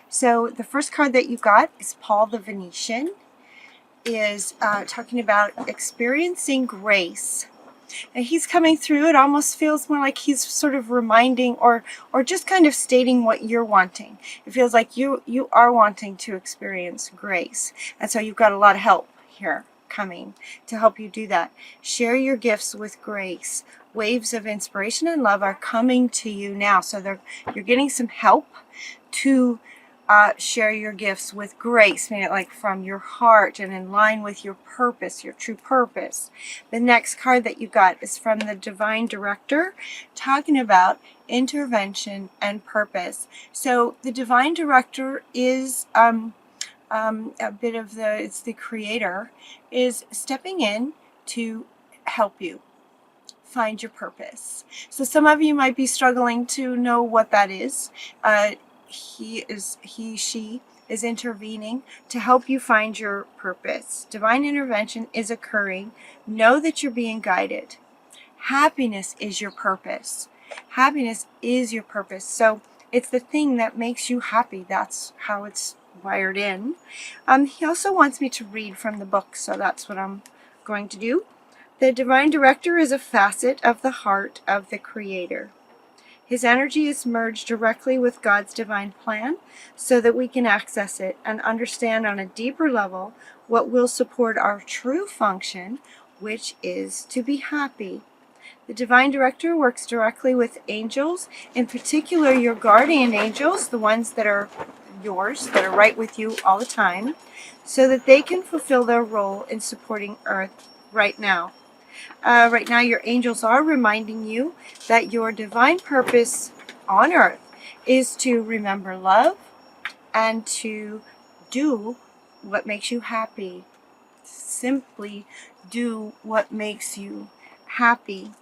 So the first card that you got is Paul the Venetian, is talking about experiencing grace. And he's coming through. It almost feels more like he's sort of reminding or just kind of stating what you're wanting. It feels like you are wanting to experience grace. And so you've got a lot of help here coming to help you do that. Share your gifts with grace. Waves of inspiration and love are coming to you now. So you're getting some help to share your gifts with grace, meaning like from your heart and in line with your purpose, your true purpose. The next card that you got is from the Divine Director, talking about intervention and purpose. So the Divine Director is a bit of it's the creator, is stepping in to help you find your purpose. So some of you might be struggling to know what that is. She is intervening to help you find your purpose. Divine intervention is occurring. Know that you're being guided. Happiness is your purpose. Happiness is your purpose. So it's the thing that makes you happy. That's how it's wired in. He also wants me to read from the book, so that's what I'm going to do. The Divine Director is a facet of the heart of the Creator. His energy is merged directly with God's divine plan so that we can access it and understand on a deeper level what will support our true function, which is to be happy. The Divine Director works directly with angels, in particular your guardian angels, the ones that are yours, that are right with you all the time, so that they can fulfill their role in supporting Earth right now. Right now, your angels are reminding you that your divine purpose on Earth is to remember love and to do what makes you happy. Simply do what makes you happy.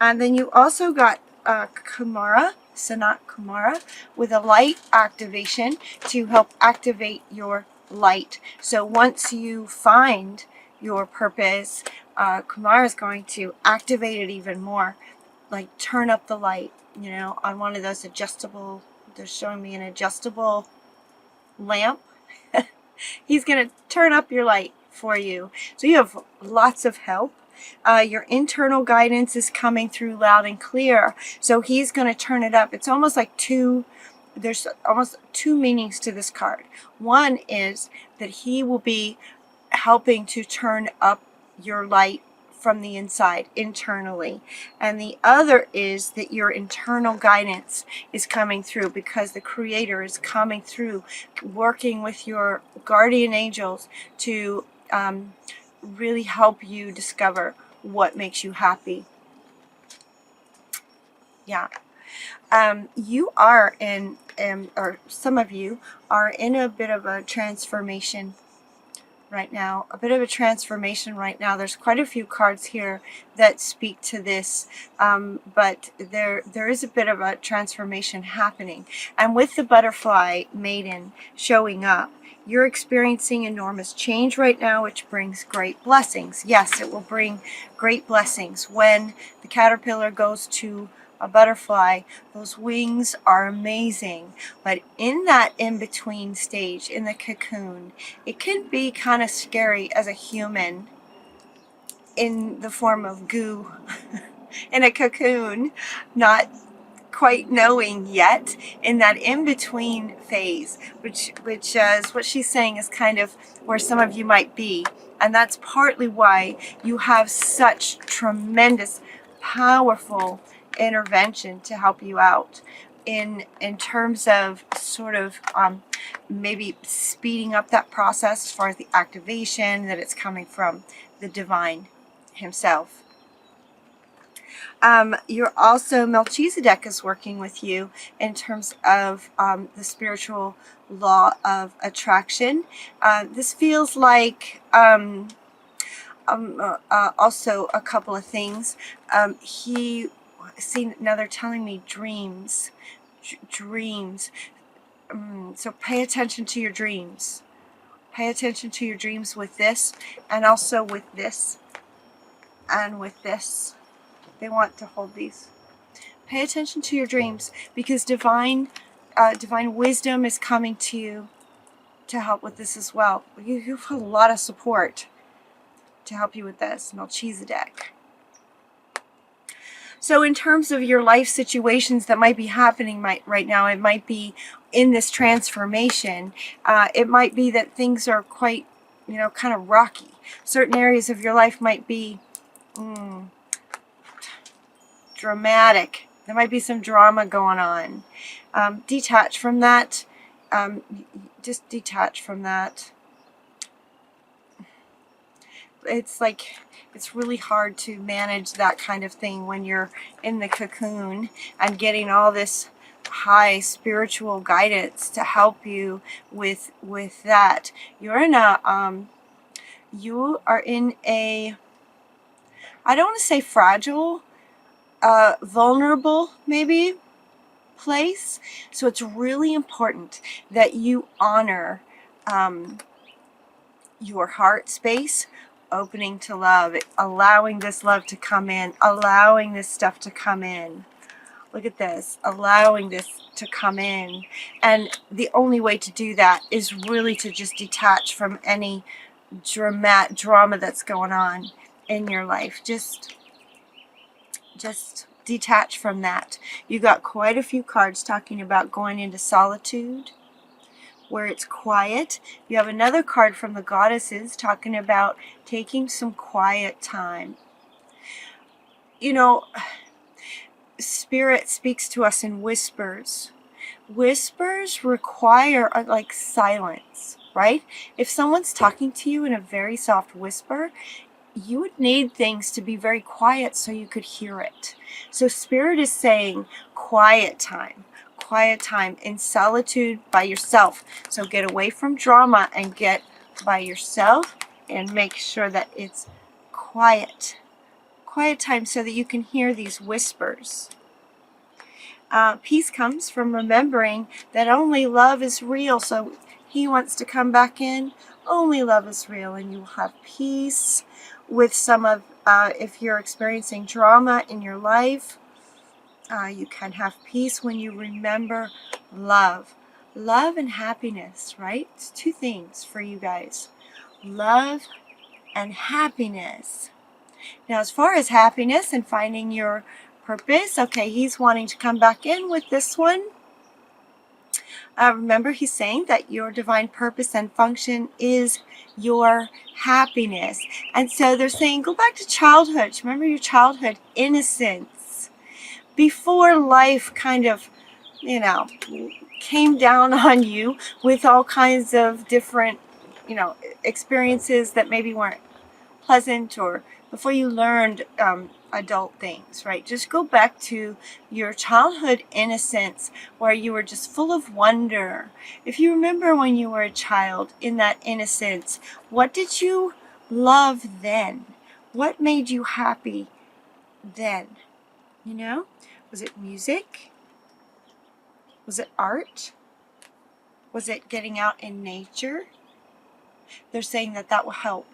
And then you also got Kumara, Sanat Kumara, with a light activation to help activate your light. So once you find your purpose, Kumara is going to activate it even more, like turn up the light, on one of those adjustable, they're showing me an adjustable lamp. He's going to turn up your light for you. So you have lots of help. Your internal guidance is coming through loud and clear. So he's going to turn it up. It's almost like there's almost two meanings to this card. One is that he will be helping to turn up your light from the inside, internally. And the other is that your internal guidance is coming through because the Creator is coming through, working with your guardian angels to really help you discover what makes you happy. Yeah. You are or some of you are in a bit of a transformation right now. There's quite a few cards here that speak to this, but there is a bit of a transformation happening. And with the butterfly maiden showing up, you're experiencing enormous change right now, which brings great blessings. Yes, it will bring great blessings. When the caterpillar goes to a butterfly, those wings are amazing. But in that in-between stage, in the cocoon, it can be kind of scary as a human in the form of goo in a cocoon, not quite knowing yet, in that in-between phase, which is what she's saying is kind of where some of you might be. And that's partly why you have such tremendous, powerful intervention to help you out in terms of sort of maybe speeding up that process as far as the activation, that it's coming from the divine himself. You're also, Melchizedek is working with you in terms of the spiritual law of attraction. This feels like also a couple of things. Now they're telling me dreams. So pay attention to your dreams. Pay attention to your dreams with this, and also with this, and with this. They want to hold these. Pay attention to your dreams, because divine divine wisdom is coming to you to help with this as well. You have a lot of support to help you with this, Melchizedek. So in terms of your life situations that might be happening right now, it might be in this transformation. It might be that things are quite, kind of rocky. Certain areas of your life might be dramatic. There might be some drama going on. Detach from that. Just detach from that. It's like, it's really hard to manage that kind of thing when you're in the cocoon and getting all this high spiritual guidance to help you with that. You are in a, I don't want to say fragile, vulnerable maybe place. So it's really important that you honor your heart space, opening to love, allowing this love to come in, allowing this stuff to come in. Look at this, allowing this to come in. And the only way to do that is really to just detach from any drama that's going on in your life. Just detach from that. You got quite a few cards talking about going into solitude, where it's quiet. You have another card from the goddesses talking about taking some quiet time. Spirit speaks to us in whispers. Whispers require like silence, right? If someone's talking to you in a very soft whisper, you would need things to be very quiet so you could hear it. So Spirit is saying quiet time in solitude by yourself. So get away from drama and get by yourself and make sure that it's quiet time so that you can hear these whispers. Peace comes from remembering that only love is real. So he wants to come back in. Only love is real, and you will have peace with some of, if you're experiencing drama in your life, you can have peace when you remember love. Love and happiness, right? It's two things for you guys. Love and happiness. Now, as far as happiness and finding your purpose, okay, he's wanting to come back in with this one. Remember, he's saying that your divine purpose and function is your happiness. And so they're saying, go back to childhood. Remember your childhood innocence. Before life kind of, came down on you with all kinds of different, experiences that maybe weren't pleasant, or before you learned adult things, right? Just go back to your childhood innocence where you were just full of wonder. If you remember when you were a child in that innocence, what did you love then? What made you happy then? Was it music? Was it art? Was it getting out in nature? They're saying that will help.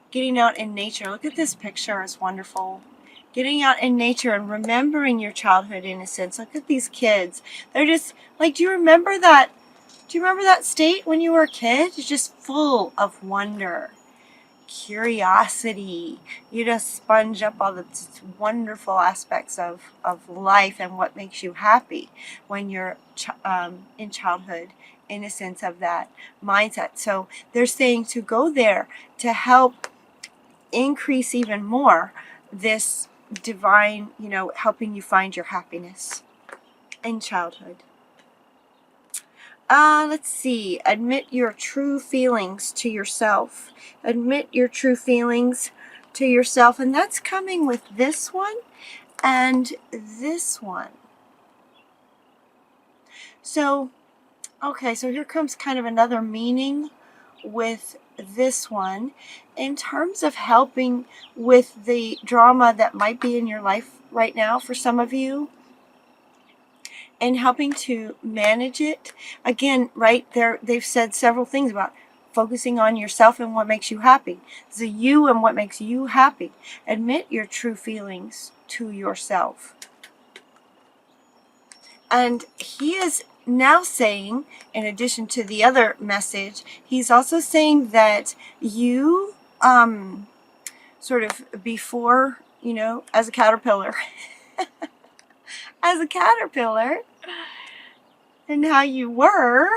Getting out in nature. Look at this picture. It's wonderful. Getting out in nature and remembering your childhood innocence. Look at these kids. They're just like, do you remember that state when you were a kid? It's just full of wonder, curiosity. You just sponge up all the wonderful aspects of life and what makes you happy when you're in childhood innocence of that mindset. So they're saying to go there to help increase even more this divine, helping you find your happiness in childhood. Let's see. Admit your true feelings to yourself. Admit your true feelings to yourself. And that's coming with this one and this one. So, okay, so here comes kind of another meaning with this one in terms of helping with the drama that might be in your life right now for some of you, and helping to manage it. Again, right there, they've said several things about focusing on yourself and what makes you happy. So you and what makes you happy. Admit your true feelings to yourself. And he is now saying, in addition to the other message, he's also saying that you, sort of before, as a caterpillar, as a caterpillar, and how you were,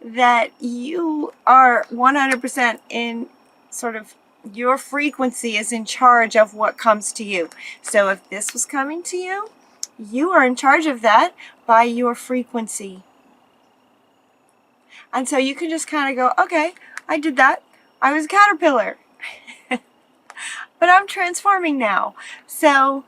that you are 100% in sort of your frequency is in charge of what comes to you. So if this was coming to you, you are in charge of that by your frequency. And so you can just kind of go, okay, I did that. I was a caterpillar. But I'm transforming now. So,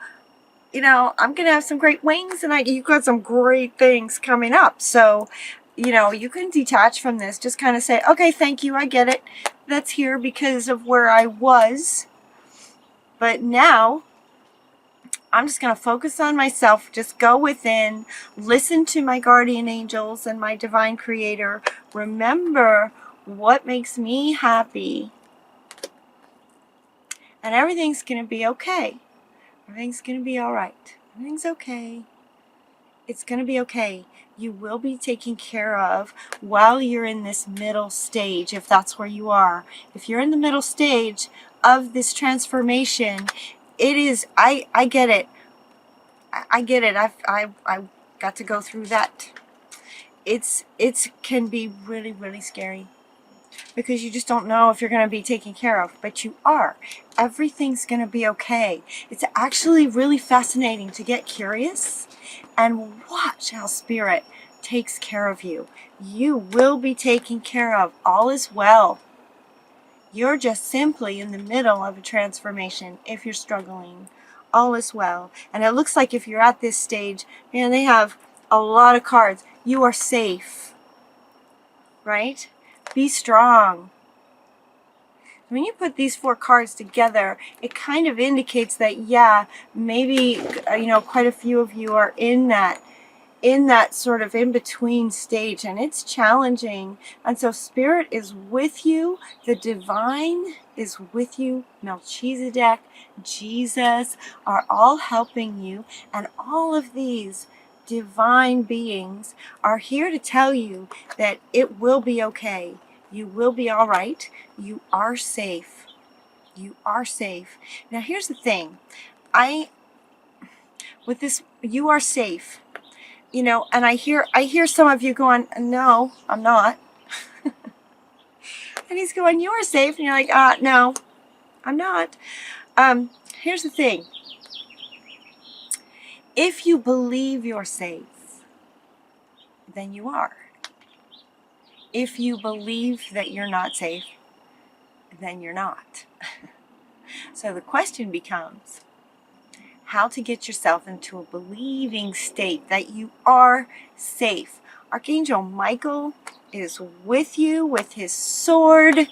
I'm going to have some great wings, and you've got some great things coming up. So, you can detach from this. Just kind of say, okay, thank you. I get it. That's here because of where I was. But now I'm just going to focus on myself. Just go within, listen to my guardian angels and my divine creator. Remember what makes me happy. And everything's going to be okay. Everything's going to be all right. Everything's okay. It's going to be okay. You will be taken care of while you're in this middle stage, if that's where you are. If you're in the middle stage of this transformation, it is, I get it. I get it. I got to go through that. It can be really, really scary, because you just don't know if you're going to be taken care of, but you are. Everything's going to be okay. It's actually really fascinating to get curious and watch how Spirit takes care of you. You will be taken care of. All is well. You're just simply in the middle of a transformation if you're struggling. All is well. And it looks like if you're at this stage, man, they have a lot of cards. You are safe. Right? Be strong. When you put these 4 cards together, it kind of indicates that, yeah, maybe, quite a few of you are in that sort of in-between stage, and it's challenging. And so Spirit is with you. The divine is with you. Melchizedek, Jesus are all helping you. And all of these divine beings are here to tell you that it will be okay. You will be all right. You are safe. You are safe. Now here's the thing. With this, you are safe. And I hear some of you going, no, I'm not. And he's going, you are safe. And you're like, no, I'm not. Here's the thing. If you believe you're safe, then you are. If you believe that you're not safe, then you're not. So the question becomes how to get yourself into a believing state that you are safe. Archangel Michael is with you with his sword,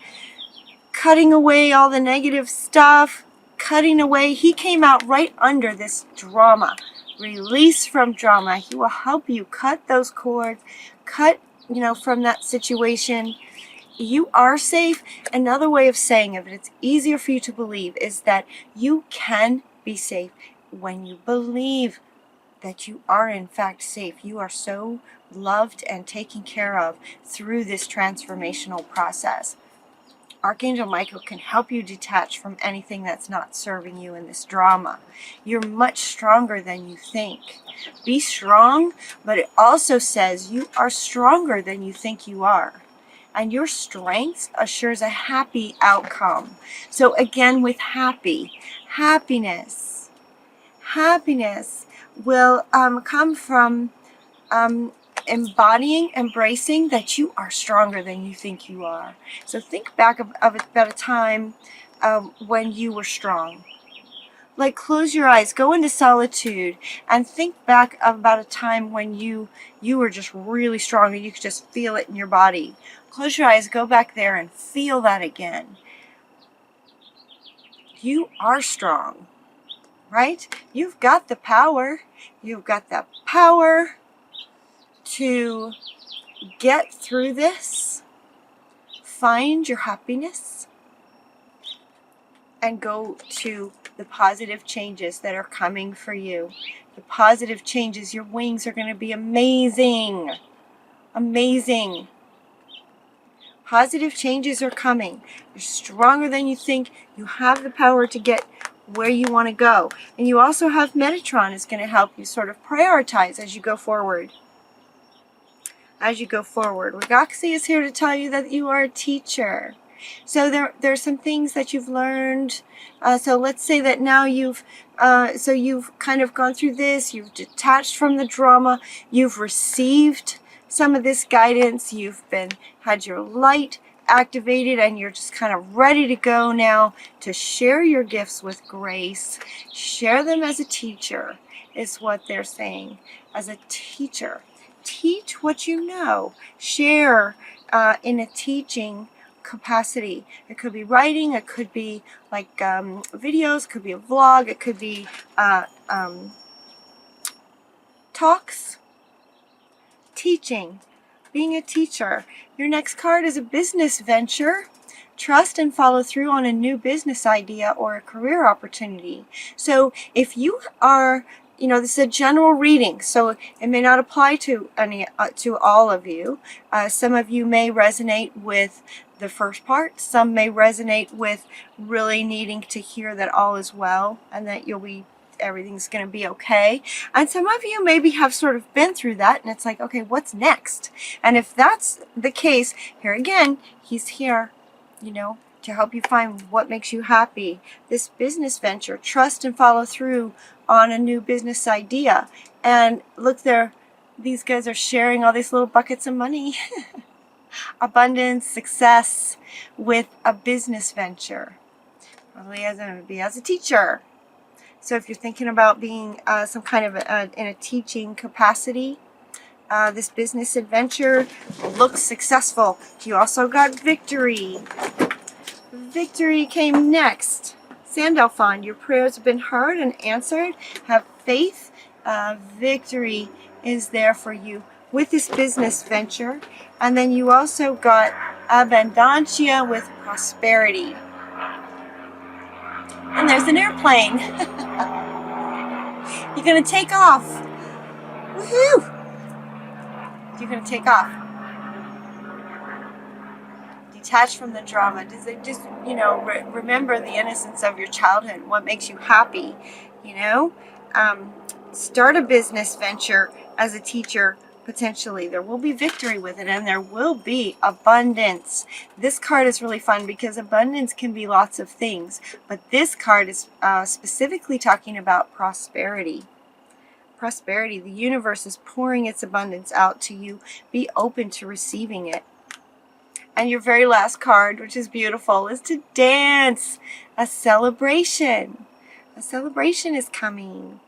cutting away all the negative stuff, cutting away. He came out right under this drama. Release from drama. He will help you cut those cords, cut, from that situation. You are safe. Another way of saying it, it's easier for you to believe, is that you can be safe when you believe that you are in fact safe. You are so loved and taken care of through this transformational process. Archangel Michael can help you detach from anything that's not serving you in this drama. You're much stronger than you think. Be strong, but it also says you are stronger than you think you are. And your strength assures a happy outcome. So again, with happiness will come from embodying, embracing that you are stronger than you think you are. So think back about a time when you were strong. Like, close your eyes, go into solitude, and think back about a time when you were just really strong and you could just feel it in your body. Close your eyes, go back there and feel that again. You are strong, right? You've got the power. You've got the power to get through this, find your happiness, and go to the positive changes that are coming for you. The positive changes, your wings are going to be amazing. Amazing. Positive changes are coming. You're stronger than you think. You have the power to get where you want to go. And you also have Metatron is going to help you sort of prioritize as you go forward. As you go forward. Wagaxi is here to tell you that you are a teacher. So there's some things that you've learned. So let's say that now you've kind of gone through this. You've detached from the drama. You've received some of this guidance. You've had your light activated, and you're just kind of ready to go now to share your gifts with grace. Share them as a teacher is what they're saying. As a teacher, teach what you know. Share in a teaching capacity. It could be writing, it could be like videos, it could be a vlog, it could be talks. Teaching, being a teacher. Your next card is a business venture. Trust and follow through on a new business idea or a career opportunity. So if you are, this is a general reading, so it may not apply to to all of you. Some of you may resonate with the first part. Some may resonate with really needing to hear that all is well and that everything's going to be okay. And some of you maybe have sort of been through that, and it's like, okay, what's next? And if that's the case, here again, he's here, to help you find what makes you happy. This business venture, trust and follow through on a new business idea. And look there, these guys are sharing all these little buckets of money. Abundance, success with a business venture. Probably as a teacher. So if you're thinking about being some kind of in a teaching capacity, this business adventure looks successful. You also got victory. Victory came next. Sandalphon, your prayers have been heard and answered. Have faith. Victory is there for you with this business venture. And then you also got abundancia with prosperity. And there's an airplane. You're going to take off. Woohoo! You're going to take off. Detach from the drama. Just remember the innocence of your childhood. What makes you happy, Start a business venture as a teacher. Potentially there will be victory with it, and there will be abundance. This card is really fun because abundance can be lots of things, but this card is specifically talking about prosperity. Prosperity. The universe is pouring its abundance out to you. Be open to receiving it. And your very last card, which is beautiful, is to dance. A celebration. A celebration is coming.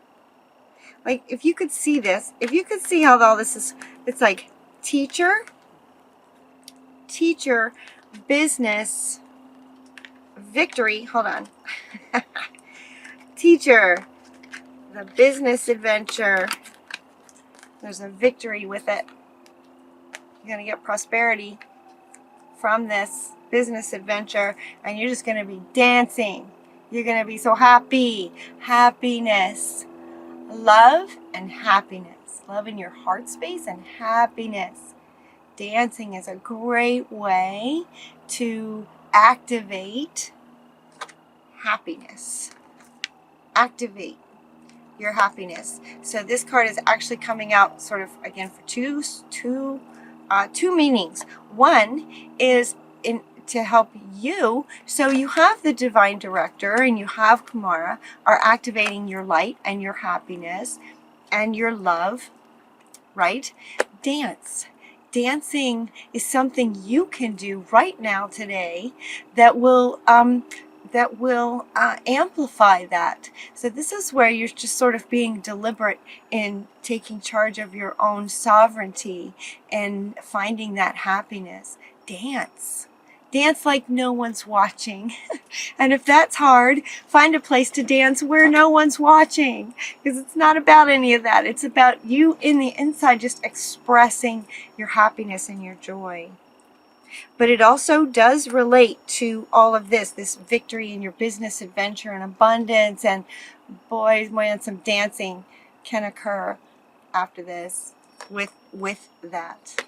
Like, if you could see this, if you could see how all this is, it's like teacher, business, victory, hold on. Teacher, the business adventure, there's a victory with it. You're going to get prosperity from this business adventure, and you're just going to be dancing. You're going to be so happy. Happiness. Love and happiness. Love in your heart space and happiness. Dancing is a great way to activate happiness. Activate your happiness. So this card is actually coming out sort of again for two meanings. One is to help you. So you have the divine director and you have Kumara are activating your light and your happiness and your love, right? Dance. Dancing is something you can do right now today that will amplify that. So this is where you're just sort of being deliberate in taking charge of your own sovereignty and finding that happiness. Dance. Dance like no one's watching. And if that's hard, find a place to dance where no one's watching. Because it's not about any of that. It's about you in the inside just expressing your happiness and your joy. But it also does relate to all of this victory in your business adventure and abundance. And boy, some dancing can occur after this with that.